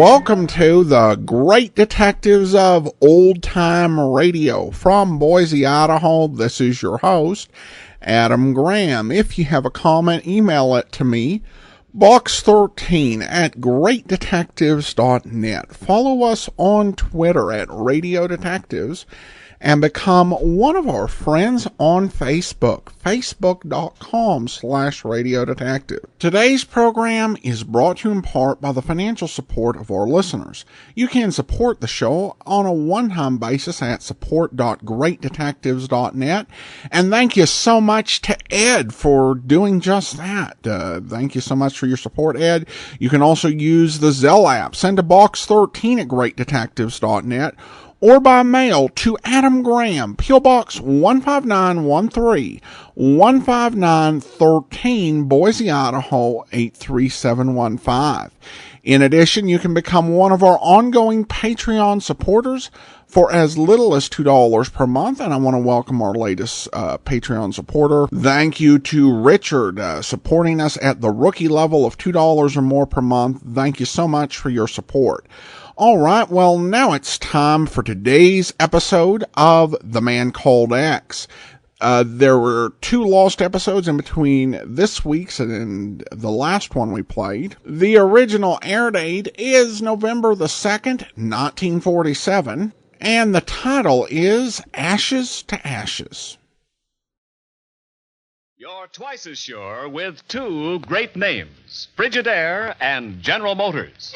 welcome to the Great Detectives of Old Time Radio. From Boise, Idaho, this is your host, Adam Graham. If you have a comment, email it to me, box13@greatdetectives.net. Follow us on Twitter at Radio Detectives, and become one of our friends on Facebook, facebook.com/Radio Detective. Today's program is brought to you in part by the financial support of our listeners. You can support the show on a one-time basis at support.greatdetectives.net. And thank you so much to Ed for doing just that. Thank you so much for your support, Ed. You can also use the Zelle app. Send to box13@greatdetectives.net. or by mail to Adam Graham, P.O. Box 15913, 15913, Boise, Idaho 83715. In addition, you can become one of our ongoing Patreon supporters for as little as $2 per month, and I want to welcome our latest Patreon supporter. Thank you to Richard, supporting us at the rookie level of $2 or more per month. Thank you so much for your support. All right, well, now it's time for today's episode of The Man Called X. There were 2 lost episodes in between this week's and the last one we played. The original air date is November the 2nd, 1947, and the title is Ashes to Ashes. You're twice as sure with 2 great names, Frigidaire and General Motors.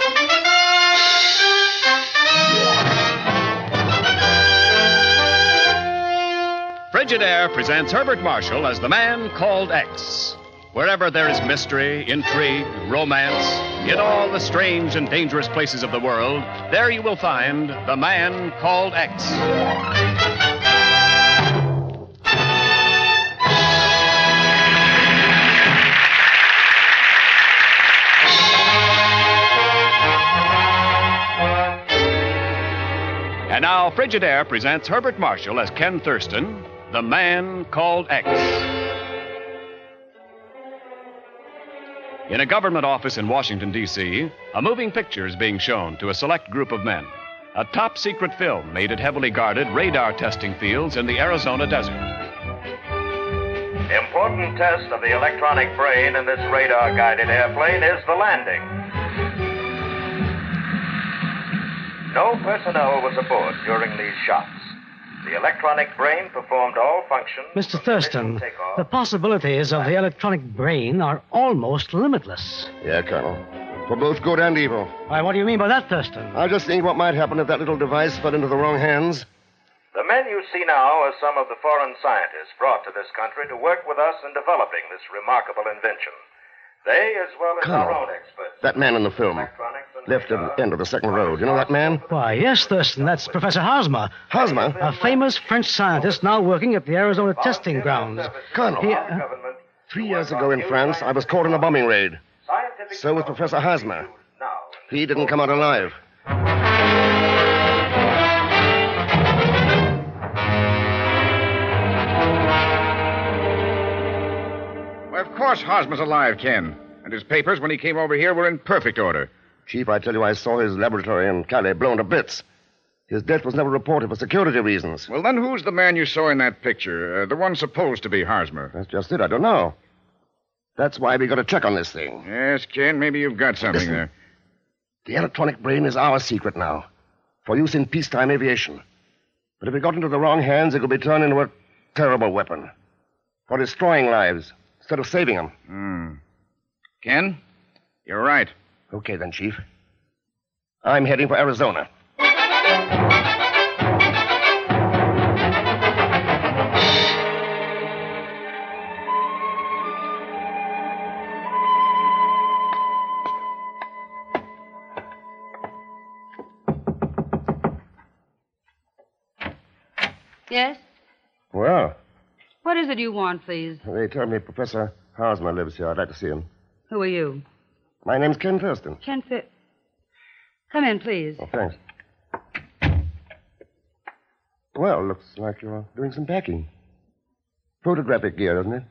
Frigidaire presents Herbert Marshall as the Man Called X. Wherever there is mystery, intrigue, romance, in all the strange and dangerous places of the world, there you will find the Man Called X. And now, Frigidaire presents Herbert Marshall as Ken Thurston, the Man Called X. In a government office in Washington, D.C., a moving picture is being shown to a select group of men. A top-secret film made at heavily guarded radar testing fields in the Arizona desert. The important test of the electronic brain in this radar-guided airplane is the landing. No personnel was aboard during these shots. The electronic brain performed all functions. Mr. Thurston, the possibilities of the electronic brain are almost limitless. Yeah, Colonel. For both good and evil. Why, what do you mean by that, Thurston? I just think what might happen if that little device fell into the wrong hands. The men you see now are some of the foreign scientists brought to this country to work with us in developing this remarkable invention. They, as well as our own experts. That man in the film, left at the end of the second road. You know that man? Why, yes, Thurston. That's Professor Hosmer. Hosmer? A famous French scientist now working at the Arizona testing grounds. Colonel, 3 years ago in France, I was caught in a bombing raid. So was Professor Hosmer. He didn't come out alive. Well, of course Hosmer's alive, Ken. And his papers, when he came over here, were in perfect order. Chief, I tell you, I saw his laboratory in Calais blown to bits. His death was never reported for security reasons. Well, then who's the man you saw in that picture? The one supposed to be Hosmer? That's just it. I don't know. That's why we got to check on this thing. Yes, Ken, maybe you've got something there. The electronic brain is our secret now, for use in peacetime aviation. But if it got into the wrong hands, it could be turned into a terrible weapon for destroying lives instead of saving them. Ken, you're right. Okay, then, Chief. I'm heading for Arizona. Yes? Well, What is it you want, please? they tell me Professor Hosmer lives here. I'd like to see him. Who are you? My name's Ken Thurston. Ken Fit. Come in, please. Oh, thanks. Well, looks like you're doing some packing. Photographic gear, doesn't it?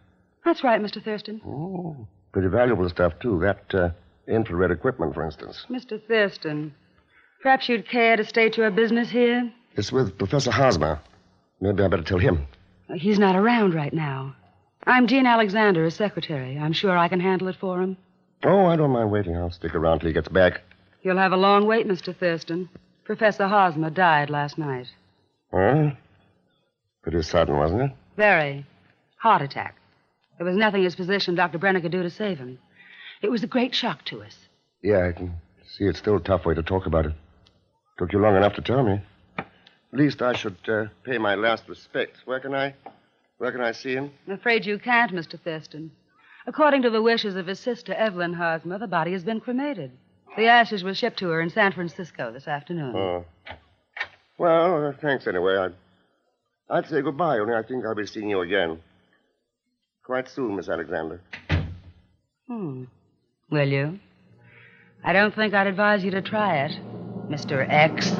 That's right, Mr. Thurston. Oh, pretty valuable stuff, too. That infrared equipment, for instance. Mr. Thurston, Perhaps you'd care to state your business here? It's with Professor Hosmer. Maybe I better tell him. He's not around right now. I'm Jean Alexander, his secretary. I'm sure I can handle it for him. Oh, I don't mind waiting. I'll stick around till he gets back. You'll have a long wait, Mr. Thurston. Professor Hosmer died last night. Huh? Pretty sudden, wasn't it? Very. Heart attack. There was nothing his physician, Dr. Brenner, could do to save him. It was a great shock to us. Yeah, I can see it's still a tough way to talk about it. Took you long enough to tell me. At least I should pay my last respects. Where can I see him? I'm afraid you can't, Mr. Thurston. According to the wishes of his sister, Evelyn Hosmer, the body has been cremated. The ashes were shipped to her in San Francisco this afternoon. Oh. Well, thanks anyway. I'd say goodbye, only I think I'll be seeing you again. Quite soon, Miss Alexander. Will you? I don't think I'd advise you to try it, Mr. X.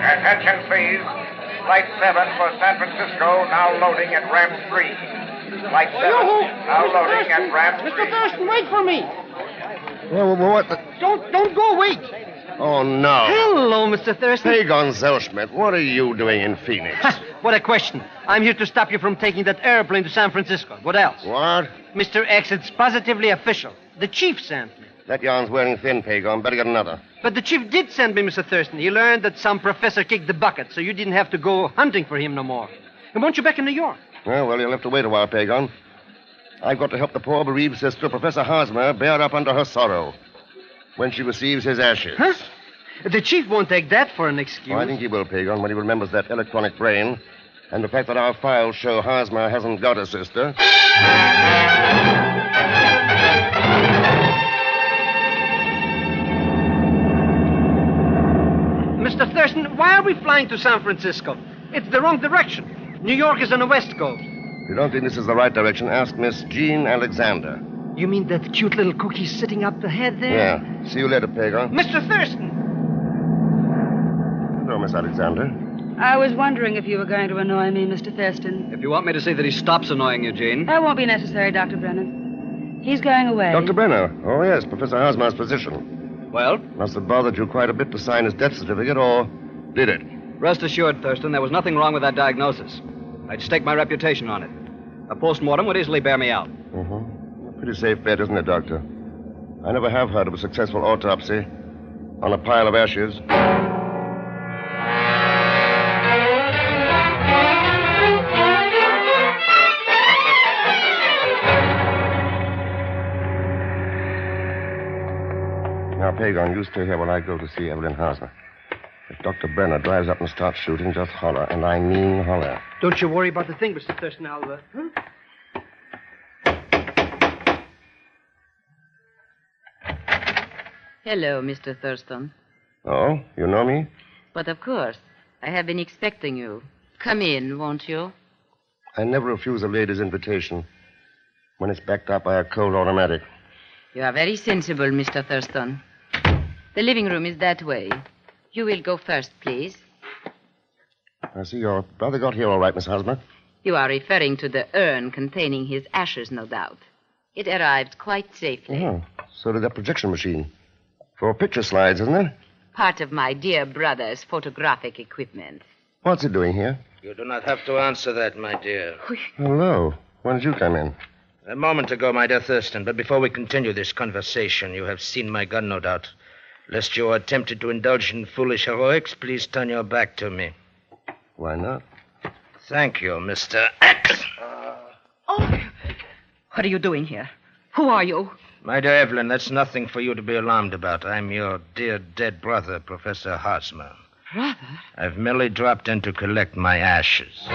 Attention, please. Flight 7 for San Francisco, now loading at ramp 3. Flight 7, now loading at ramp 3. Mr. Thurston, wait for me. Well, what the... Don't go, wait. Oh, no. Hello, Mr. Thurston. Hey, Gonzalschmidt, what are you doing in Phoenix? What a question. I'm here to stop you from taking that airplane to San Francisco. What else? What? Mr. X, it's positively official. The chief sent me. That yarn's wearing thin, Pagon. Better get another. But the chief did send me, Mr. Thurston. He learned that some professor kicked the bucket, so you didn't have to go hunting for him no more. And won't you back in New York? Well, you'll have to wait a while, Pagon. I've got to help the poor bereaved sister, Professor Hosmer, bear up under her sorrow when she receives his ashes. Huh? The chief won't take that for an excuse. Oh, I think he will, Pagon, when he remembers that electronic brain and the fact that our files show Hosmer hasn't got a sister. Mr. Thurston, why are we flying to San Francisco? It's the wrong direction. New York is on the west coast. If you don't think this is the right direction, ask Miss Jean Alexander. You mean that cute little cookie sitting up ahead there? Yeah. See you later, Pagon. Mr. Thurston! Hello, Miss Alexander. I was wondering if you were going to annoy me, Mr. Thurston. If you want me to say that he stops annoying you, Jean. That won't be necessary, Dr. Brennan. He's going away. Dr. Brenner. Oh, yes, Professor Hosmer's physician. Well? Must have bothered you quite a bit to sign his death certificate, or did it? Rest assured, Thurston, there was nothing wrong with that diagnosis. I'd stake my reputation on it. A post-mortem would easily bear me out. Pretty safe bet, isn't it, Doctor? I never have heard of a successful autopsy on a pile of ashes. Now, Pagon, you stay here while I go to see Evelyn Hosmer. If Dr. Brenner drives up and starts shooting, just holler, and I mean holler. Don't you worry about the thing, Mr. Thurston. Hello, Mr. Thurston. Oh, you know me? But of course, I have been expecting you. Come in, won't you? I never refuse a lady's invitation when it's backed up by a cold automatic. You are very sensible, Mr. Thurston. The living room is that way. You will go first, please. I see your brother got here all right, Miss Hosmer. You are referring to the urn containing his ashes, no doubt. It arrived quite safely. Oh, so did that projection machine. For picture slides, isn't it? Part of my dear brother's photographic equipment. What's it doing here? You do not have to answer that, my dear. Hello. When did you come in? A moment ago, my dear Thurston, but before we continue this conversation, you have seen my gun, no doubt. Lest you are tempted to indulge in foolish heroics, please turn your back to me. Why not? Thank you, Mr. X. What are you doing here? Who are you? My dear Evelyn, that's nothing for you to be alarmed about. I'm your dear dead brother, Professor Hosmer. Brother? I've merely dropped in to collect my ashes.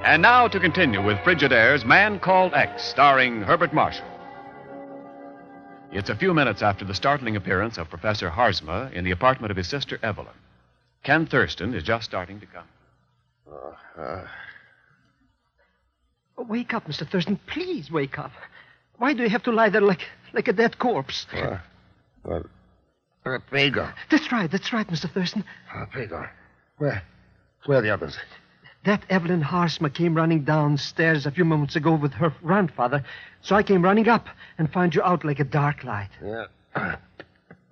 And now to continue with Frigidaire's Man Called X, starring Herbert Marshall. It's a few minutes after the startling appearance of Professor Harzma in the apartment of his sister Evelyn. Ken Thurston is just starting to come. Wake up, Mr. Thurston. Please wake up. Why do you have to lie there like a dead corpse? Pagan. That's right, Mr. Thurston. Pagan. Where are the others? That Evelyn Harzma came running downstairs a few moments ago with her grandfather, so I came running up and found you out like a dark light. Yeah.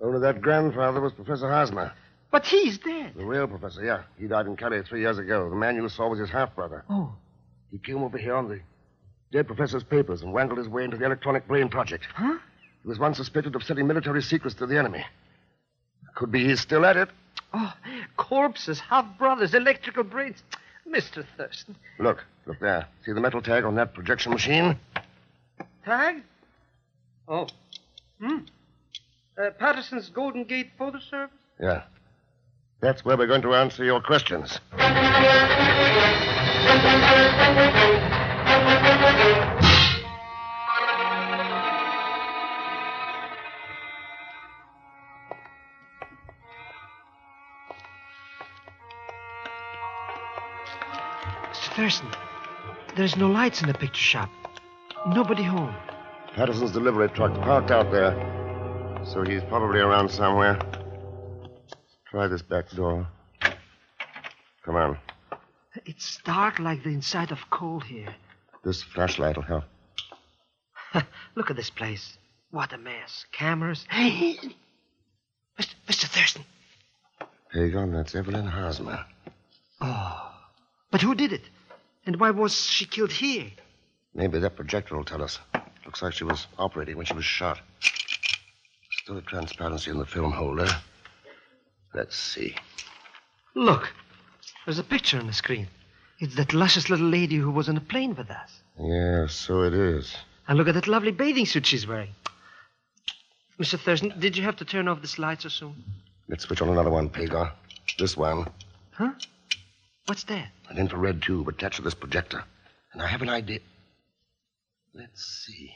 Only that grandfather was Professor Harzma. But he's dead. The real professor, yeah. He died in Calais 3 years ago. The man you saw was his half-brother. Oh. He came over here on the dead professor's papers and wangled his way into the electronic brain project. Huh? He was once suspected of selling military secrets to the enemy. Could be he's still at it. Oh, corpses, half-brothers, electrical brains. Mr. Thurston. Look there. See the metal tag on that projection machine? Tag? Oh. Patterson's Golden Gate Photo Service? Yeah. That's where we're going to answer your questions. Mr. Thurston, there's no lights in the picture shop. Nobody home. Patterson's delivery truck parked out there. So he's probably around somewhere. Try this back door. Come on. It's dark like the inside of coal here. This flashlight will help. Look at this place. What a mess. Cameras. Hey! Mr. Thurston. Pagan, that's Evelyn Harzma. Oh. But who did it? And why was she killed here? Maybe that projector will tell us. Looks like she was operating when she was shot. Still a transparency in the film holder. Let's see. Look. There's a picture on the screen. It's that luscious little lady who was on the plane with us. Yeah, so it is. And look at that lovely bathing suit she's wearing. Mr. Thurston, did you have to turn off this light so soon? Let's switch on another one, Pagan. This one. Huh? What's that? An infrared tube attached to this projector. And I have an idea. Let's see.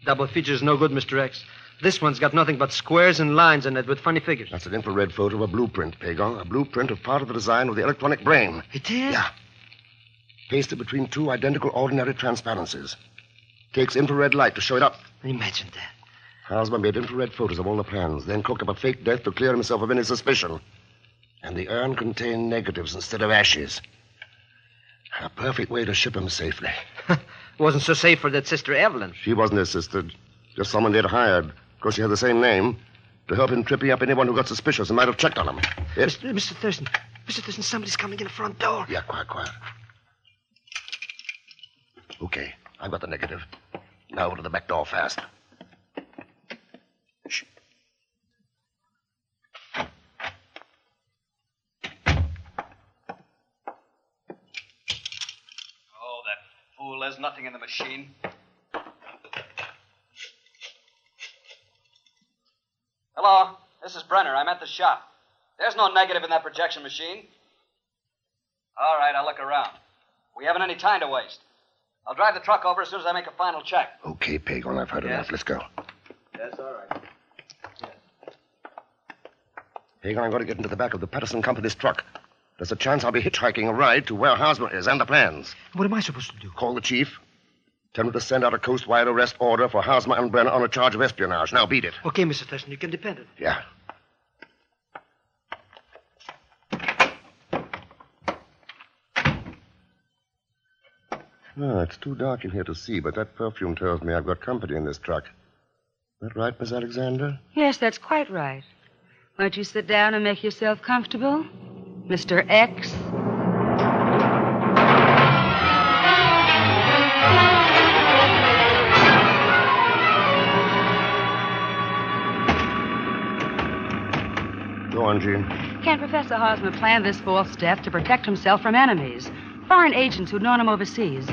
Double feature's no good, Mr. X. This one's got nothing but squares and lines in it with funny figures. That's an infrared photo of a blueprint, Pagan. A blueprint of part of the design of the electronic brain. It is? Yeah. Pasted between two identical ordinary transparencies. Takes infrared light to show it up. Imagine that. Harzma made infrared photos of all the plans, then cooked up a fake death to clear himself of any suspicion. And the urn contained negatives instead of ashes. A perfect way to ship him safely. Wasn't so safe for that Sister Evelyn. She wasn't his sister. Just someone they'd hired. Because she had the same name. To help him tripping up anyone who got suspicious and might have checked on him. Yes? Mr. Thurston. Mr. Thurston, somebody's coming in the front door. Yeah, quiet. Okay, I've got the negative. Now to the back door fast. Shh. Oh, that fool. There's nothing in the machine. Hello, this is Brenner. I'm at the shop. There's no negative in that projection machine. All right, I'll look around. We haven't any time to waste. I'll drive the truck over as soon as I make a final check. Okay, Pagan, I've heard enough. Let's go. Yes, all right. Pagan, I'm going to get into the back of the Patterson Company's truck. There's a chance I'll be hitchhiking a ride to where Harzma is and the plans. What am I supposed to do? Call the chief. Tell him to send out a coast-wide arrest order for Harzma and Brenner on a charge of espionage. Now, beat it. Okay, Mr. Thurston, you can depend on it. Yeah. No, it's too dark in here to see, but that perfume tells me I've got company in this truck. Is that right, Miss Alexander? Yes, that's quite right. Won't you sit down and make yourself comfortable, Mr. X? Go on, Jean. Can Professor Harzma plan this fourth step to protect himself from enemies? Foreign agents who'd known him overseas.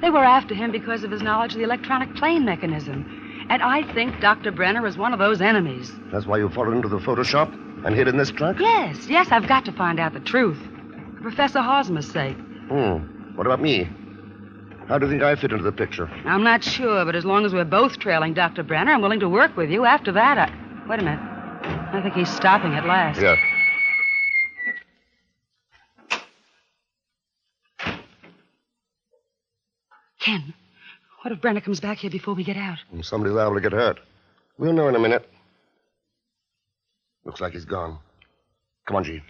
They were after him because of his knowledge of the electronic plane mechanism. And I think Dr. Brenner is one of those enemies. That's why you followed into the photo shop and hid in this truck? Yes, I've got to find out the truth. For Professor Harzma's sake. What about me? How do you think I fit into the picture? I'm not sure, but as long as we're both trailing Dr. Brenner, I'm willing to work with you. After that, Wait a minute. I think he's stopping at last. Yeah. Ken, what if Brenner comes back here before we get out? And somebody's liable to get hurt. We'll know in a minute. Looks like he's gone. Come on, G.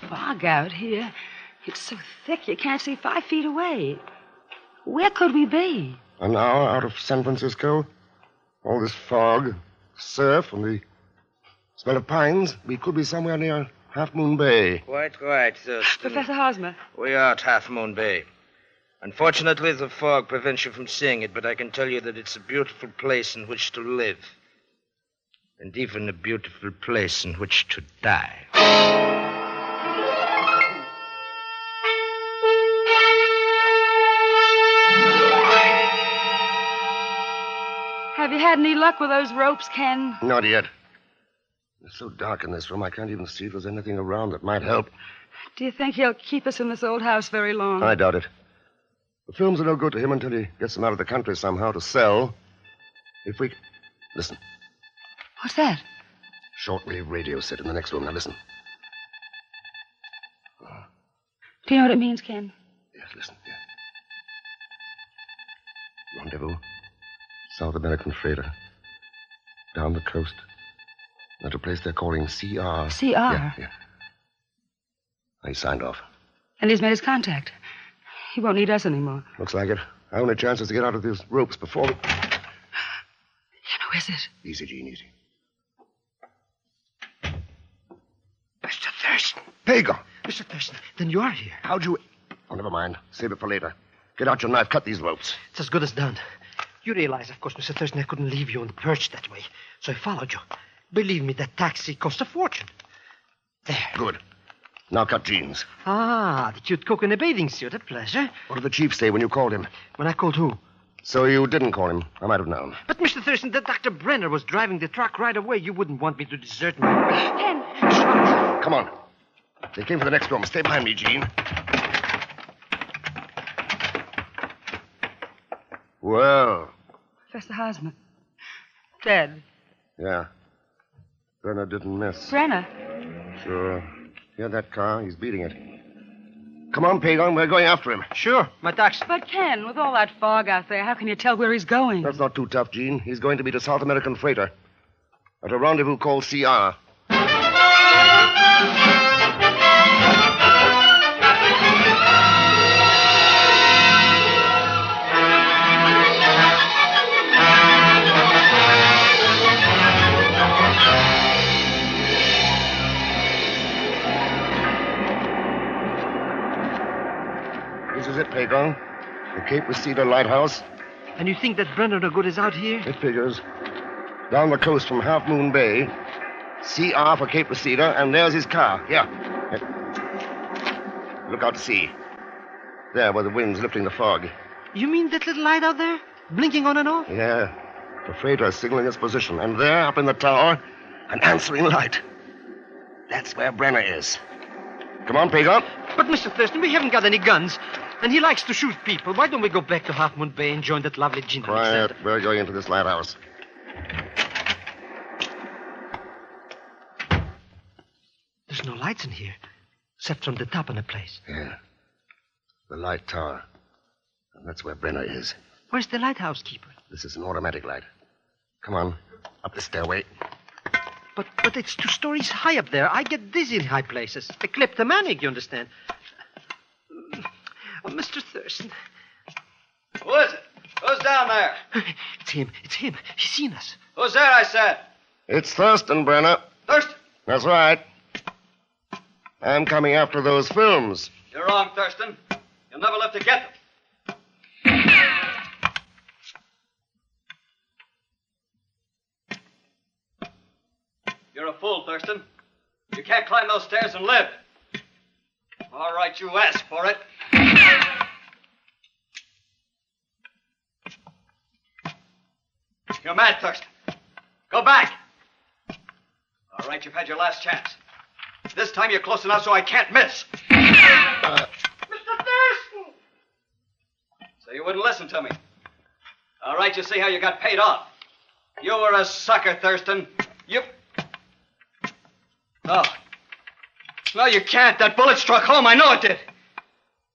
Fog out here. It's so thick you can't see 5 feet away. Where could we be? An hour out of San Francisco. All this fog, surf, and the smell of pines. We could be somewhere near Half Moon Bay. Quite right, Thurston. Professor Hosmer. We are at Half Moon Bay. Unfortunately, the fog prevents you from seeing it, but I can tell you that it's a beautiful place in which to live. And even a beautiful place in which to die. Have you had any luck with those ropes, Ken? Not yet. It's so dark in this room, I can't even see if there's anything around that might help. Do you think he'll keep us in this old house very long? I doubt it. The films are no good to him until he gets them out of the country somehow to sell. If we... Listen. What's that? Shortwave radio set in the next room. Now listen. Do you know what it means, Ken? Yes, listen. Yeah. Rendezvous. South American freighter. Down the coast. At a place they're calling CR. CR? Yeah. He signed off. And he's made his contact. He won't need us anymore. Looks like it. Our only chance is to get out of these ropes before we... Ken, who is it? Easy, Gene, easy. Mr. Thurston. Pagan! Mr. Thurston, then you are here. How'd you... Oh, never mind. Save it for later. Get out your knife. Cut these ropes. It's as good as done. You realize, of course, Mr. Thurston, I couldn't leave you on the perch that way. So I followed you. Believe me, that taxi cost a fortune. There. Good. Now cut Gene's. Ah, the cute cook in a bathing suit. A pleasure. What did the chief say when you called him? When I called who? So you didn't call him. I might have known. But, Mr. Thurston, that Dr. Brenner was driving the truck right away. You wouldn't want me to desert my... Ken! Come on. They came for the next room. Stay behind me, Gene. Well. Professor Hosmer. Dead. Yeah. Brenner didn't miss. Brenner? Sure. Hear that car? He's beating it. Come on, Pagan. We're going after him. Sure. My taxi. But, Ken, with all that fog out there, how can you tell where he's going? That's not too tough, Gene. He's going to meet a South American freighter at a rendezvous called CR. This is it, Pagan. The Cape Reseda Lighthouse. And you think that Brenner the Good is out here? It figures. Down the coast from Half Moon Bay. CR for Cape Reseda, and there's his car. Here. Look out to sea. There, where the wind's lifting the fog. You mean that little light out there? Blinking on and off? Yeah. The freighter is signaling its position. And there, up in the tower, an answering light. That's where Brenner is. Come on, Pagan. But, Mr. Thurston, we haven't got any guns. And he likes to shoot people. Why don't we go back to Half Moon Bay and join that lovely gentleman? Quiet. We're going into this lighthouse. There's no lights in here, except from the top of the place. Yeah. The light tower. And that's where Brenner is. Where's the lighthouse keeper? This is an automatic light. Come on. Up the stairway. But it's 2 stories high up there. I get dizzy in high places. A kleptomaniac, you understand. Oh, Mr. Thurston. Who is it? Who's down there? It's him. He's seen us. Who's there, I said? It's Thurston, Brenner. Thurston? That's right. I'm coming after those films. You're wrong, Thurston. You'll never live to get them. You're a fool, Thurston. You can't climb those stairs and live. All right, you asked for it. You're mad, Thurston. Go back. All right, you've had your last chance. This time you're close enough so I can't miss. So you wouldn't listen to me. All right, you see how you got paid off. You were a sucker, Thurston. You... Oh. No, you can't. That bullet struck home. I know it did.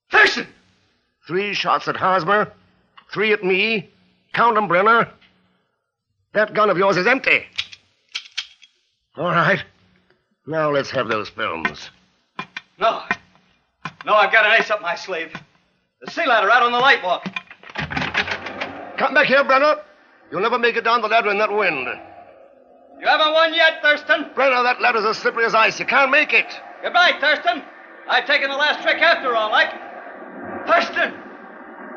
Thurston! 3 shots at Hosmer, 3 at me. Count 'em, Brenner. That gun of yours is empty. All right. Now let's have those films. No. No, I've got an ace up my sleeve. The sea ladder out on the light walk. Come back here, Brenner. You'll never make it down the ladder in that wind. You haven't won yet, Thurston. Brenner, that ladder's as slippery as ice. You can't make it. Goodbye, Thurston. I've taken the last trick after all, like. Thurston!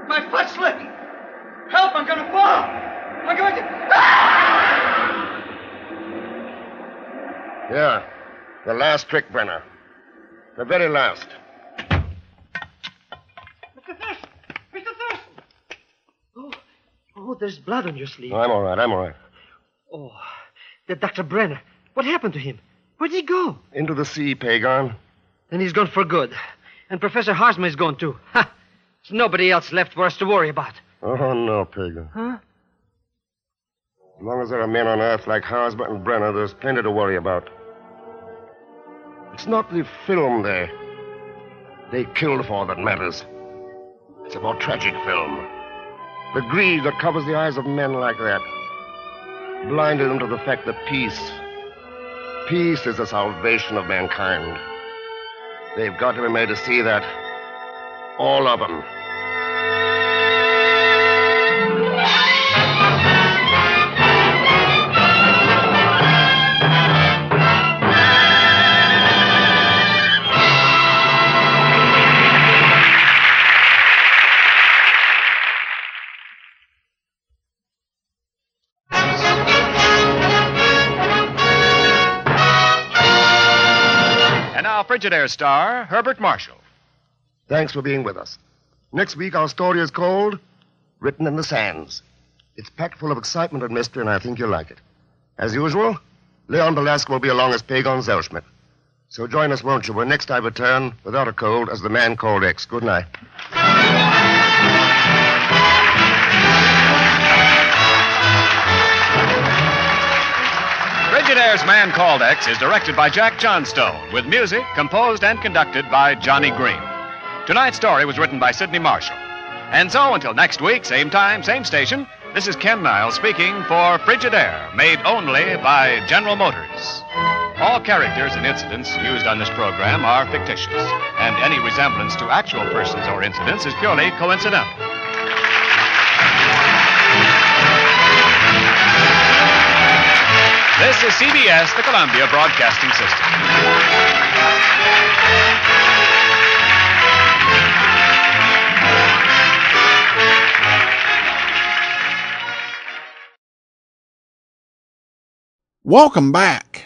My foot slipped. Help, I'm going to fall. I'm going to... Ah! Yeah, the last trick, Brenner. The very last. Mr. Thurston! Mr. Thurston! Oh, there's blood on your sleeve. I'm all right. Oh, that Dr. Brenner. What happened to him? Where'd he go? Into the sea, Pagon. Then he's gone for good. And Professor Hosmer is gone, too. Ha! There's nobody else left for us to worry about. Oh, no, Pagan. Huh? As long as there are men on Earth like Hosmer and Brenner, there's plenty to worry about. It's not the film they killed for that matters. It's a more tragic film. The greed that covers the eyes of men like that blinded them to the fact that peace is the salvation of mankind. They've got to be made to see that. All of them. Frigidaire star, Herbert Marshall. Thanks for being with us. Next week, our story is called Written in the Sands. It's packed full of excitement and mystery, and I think you'll like it. As usual, Leon Belasco will be along as Pagon Zellschmidt. So join us, won't you, when next I return, without a cold, as the man called X. Good night. Frigidaire's Man Called X is directed by Jack Johnstone, with music composed and conducted by Johnny Green. Tonight's story was written by Sidney Marshall. And so, until next week, same time, same station, this is Ken Niles speaking for Frigidaire, made only by General Motors. All characters and incidents used on this program are fictitious, and any resemblance to actual persons or incidents is purely coincidental. This is CBS, the Columbia Broadcasting System. Welcome back.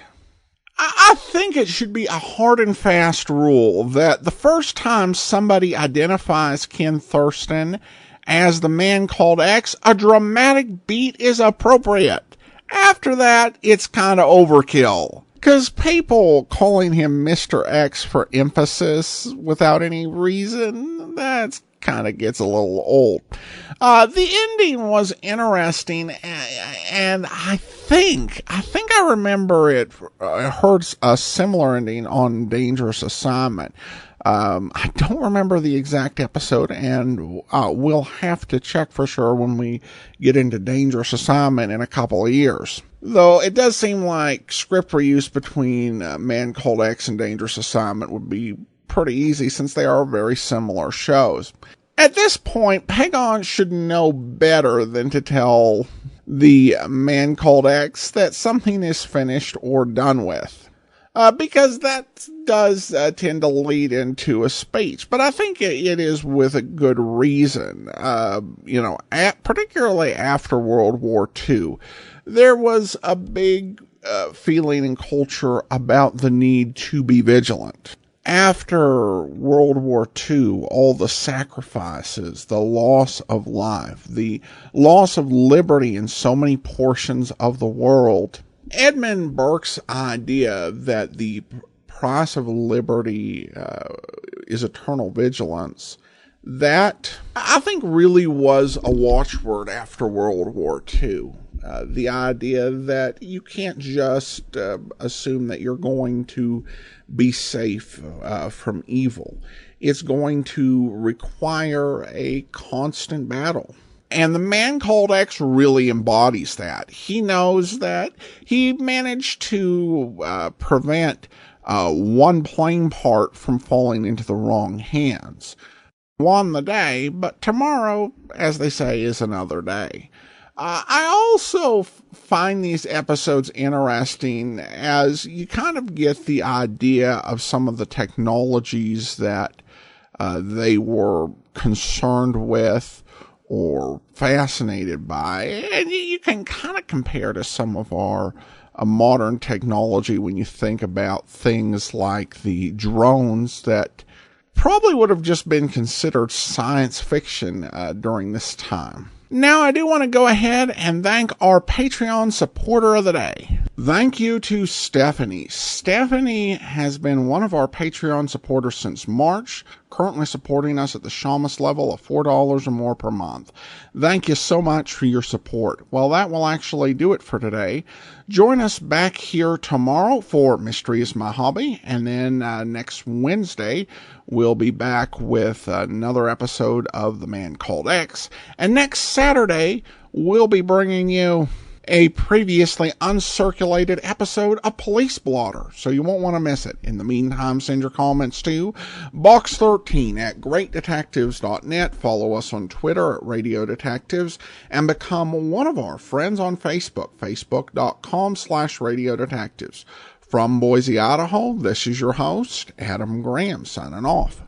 I think it should be a hard and fast rule that the first time somebody identifies Ken Thurston as the Man Called X, a dramatic beat is appropriate. After that, it's kind of overkill. Because people calling him Mr. X for emphasis without any reason, that kind of gets a little old. The ending was interesting, and I think I remember it. I heard a similar ending on Dangerous Assignment. I don't remember the exact episode, and we'll have to check for sure when we get into Dangerous Assignment in a couple of years. Though it does seem like script reuse between Man Called X and Dangerous Assignment would be pretty easy since they are very similar shows. At this point, Pagon should know better than to tell the Man Called X that something is finished or done with. Because that does tend to lead into a speech. But I think it is with a good reason. Particularly after World War II, there was a big feeling in culture about the need to be vigilant. After World War II, all the sacrifices, the loss of life, the loss of liberty in so many portions of the world, Edmund Burke's idea that the price of liberty is eternal vigilance That, I think, really was a watchword after World War II. The idea that you can't just assume that you're going to be safe from evil. It's going to require a constant battle. And the man called X really embodies that. He knows that he managed to prevent one plane part from falling into the wrong hands. Won the day, but tomorrow, as they say, is another day. I also find these episodes interesting as you kind of get the idea of some of the technologies that they were concerned with or fascinated by, and you can kind of compare to some of our modern technology when you think about things like the drones that probably would have just been considered science fiction during this time. Now, I do want to go ahead and thank our Patreon supporter of the day. Thank you to Stephanie. Stephanie has been one of our Patreon supporters since March, currently supporting us at the Shamus level of $4 or more per month. Thank you so much for your support. Well, that will actually do it for today. Join us back here tomorrow for Mystery is My Hobby, and then next Wednesday we'll be back with another episode of The Man Called X, and next Saturday we'll be bringing you a previously uncirculated episode of Police Blotter, so you won't want to miss it. In the meantime, send your comments to box13 at greatdetectives.net. Follow us on Twitter at Radio Detectives, and become one of our friends on Facebook, facebook.com/Radio Detectives. From Boise, Idaho, this is your host, Adam Graham, signing off.